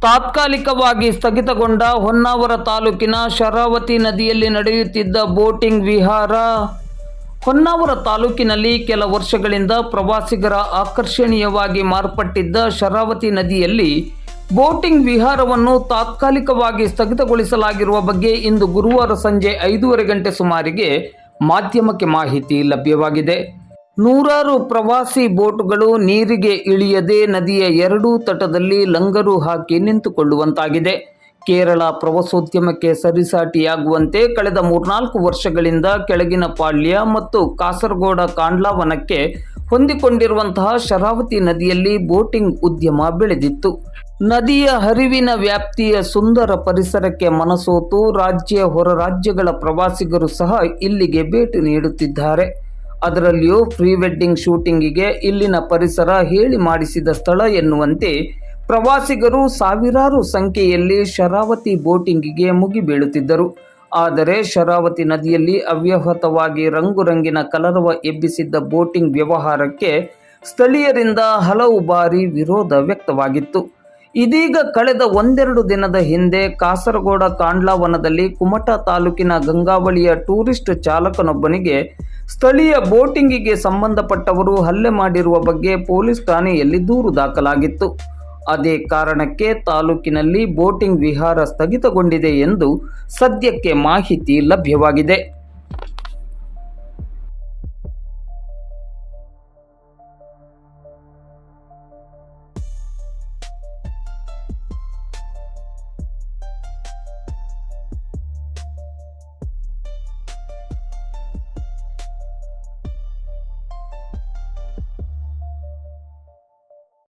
ತಾತ್ಕಾಲಿಕವಾಗಿ ಸ್ಥಗಿತಗೊಂಡ ಹೊನ್ನಾವರ ತಾಲೂಕಿನ ಶರಾವತಿ ನದಿಯಲ್ಲಿ ನಡೆಯುತ್ತಿದ್ದ ಬೋಟಿಂಗ್ ವಿಹಾರ. ಹೊನ್ನಾವರ ತಾಲೂಕಿನಲ್ಲಿ ಕೆಲ ವರ್ಷಗಳಿಂದ ಪ್ರವಾಸಿಗರ ಆಕರ್ಷಣೀಯವಾಗಿ ಮಾರ್ಪಟ್ಟಿದ್ದ ಶರಾವತಿ ನದಿಯಲ್ಲಿ ಬೋಟಿಂಗ್ ವಿಹಾರವನ್ನು ತಾತ್ಕಾಲಿಕವಾಗಿ ಸ್ಥಗಿತಗೊಳಿಸಲಾಗಿರುವ ಬಗ್ಗೆ ಇಂದು ಗುರುವಾರ ಸಂಜೆ 5:30 ಗಂಟೆ ಸುಮಾರಿಗೆ ಮಾಧ್ಯಮಕ್ಕೆ ಮಾಹಿತಿ ಲಭ್ಯವಾಗಿದೆ. ನೂರಾರು ಪ್ರವಾಸಿ ಬೋಟುಗಳು ನೀರಿಗೆ ಇಳಿಯದೆ ನದಿಯ ಎರಡೂ ತಟದಲ್ಲಿ ಲಂಗರು ಹಾಕಿ ನಿಂತುಕೊಳ್ಳುವಂತಾಗಿದೆ. ಕೇರಳ ಪ್ರವಾಸೋದ್ಯಮಕ್ಕೆ ಸರಿಸಾಟಿಯಾಗುವಂತೆ ಕಳೆದ 3-4 ವರ್ಷಗಳಿಂದ ಕೆಳಗಿನ ಪಾಳ್ಯ ಮತ್ತು ಕಾಸರಗೋಡ ಕಾಂಡ್ಲಾವನಕ್ಕೆ ಹೊಂದಿಕೊಂಡಿರುವಂತಹ ಶರಾವತಿ ನದಿಯಲ್ಲಿ ಬೋಟಿಂಗ್ ಉದ್ಯಮ ಬೆಳೆದಿತ್ತು. ನದಿಯ ಹರಿವಿನ ವ್ಯಾಪ್ತಿಯ ಸುಂದರ ಪರಿಸರಕ್ಕೆ ಮನಸೋತು ರಾಜ್ಯ ಹೊರ ರಾಜ್ಯಗಳ ಪ್ರವಾಸಿಗರು ಸಹ ಇಲ್ಲಿಗೆ ಭೇಟಿ ನೀಡುತ್ತಿದ್ದಾರೆ. ಅದರಲ್ಲಿಯೂ ಪ್ರೀ ವೆಡ್ಡಿಂಗ್ ಶೂಟಿಂಗಿಗೆ ಇಲ್ಲಿನ ಪರಿಸರ ಹೇಳಿ ಮಾಡಿಸಿದ ಸ್ಥಳ ಎನ್ನುವಂತೆ ಪ್ರವಾಸಿಗರು ಸಾವಿರಾರು ಸಂಖ್ಯೆಯಲ್ಲಿ ಶರಾವತಿ ಬೋಟಿಂಗಿಗೆ ಮುಗಿಬೀಳುತ್ತಿದ್ದರು. ಆದರೆ ಶರಾವತಿ ನದಿಯಲ್ಲಿ ಅವ್ಯಾಹತವಾಗಿ ರಂಗುರಂಗಿನ ಕಲರವ ಎಬ್ಬಿಸಿದ್ದ ಬೋಟಿಂಗ್ ವ್ಯವಹಾರಕ್ಕೆ ಸ್ಥಳೀಯರಿಂದ ಹಲವು ಬಾರಿ ವಿರೋಧ ವ್ಯಕ್ತವಾಗಿತ್ತು. ಇದೀಗ ಕಳೆದ 1-2 ದಿನದ ಹಿಂದೆ ಕಾಸರಗೋಡ ಕಾಂಡ್ಲಾವನದಲ್ಲಿ ಕುಮಟಾ ತಾಲೂಕಿನ ಗಂಗಾವಳಿಯ ಟೂರಿಸ್ಟ್ ಚಾಲಕನೊಬ್ಬನಿಗೆ ಸ್ಥಳೀಯ ಬೋಟಿಂಗಿಗೆ ಸಂಬಂಧಪಟ್ಟವರು ಹಲ್ಲೆ ಮಾಡಿರುವ ಬಗ್ಗೆ ಪೊಲೀಸ್ ಠಾಣೆಯಲ್ಲಿ ದೂರು ದಾಖಲಾಗಿತ್ತು. ಅದೇ ಕಾರಣಕ್ಕೆ ತಾಲೂಕಿನಲ್ಲಿ ಬೋಟಿಂಗ್ ವಿಹಾರ ಸ್ಥಗಿತಗೊಂಡಿದೆ ಎಂದು ಸದ್ಯಕ್ಕೆ ಮಾಹಿತಿ ಲಭ್ಯವಾಗಿದೆ.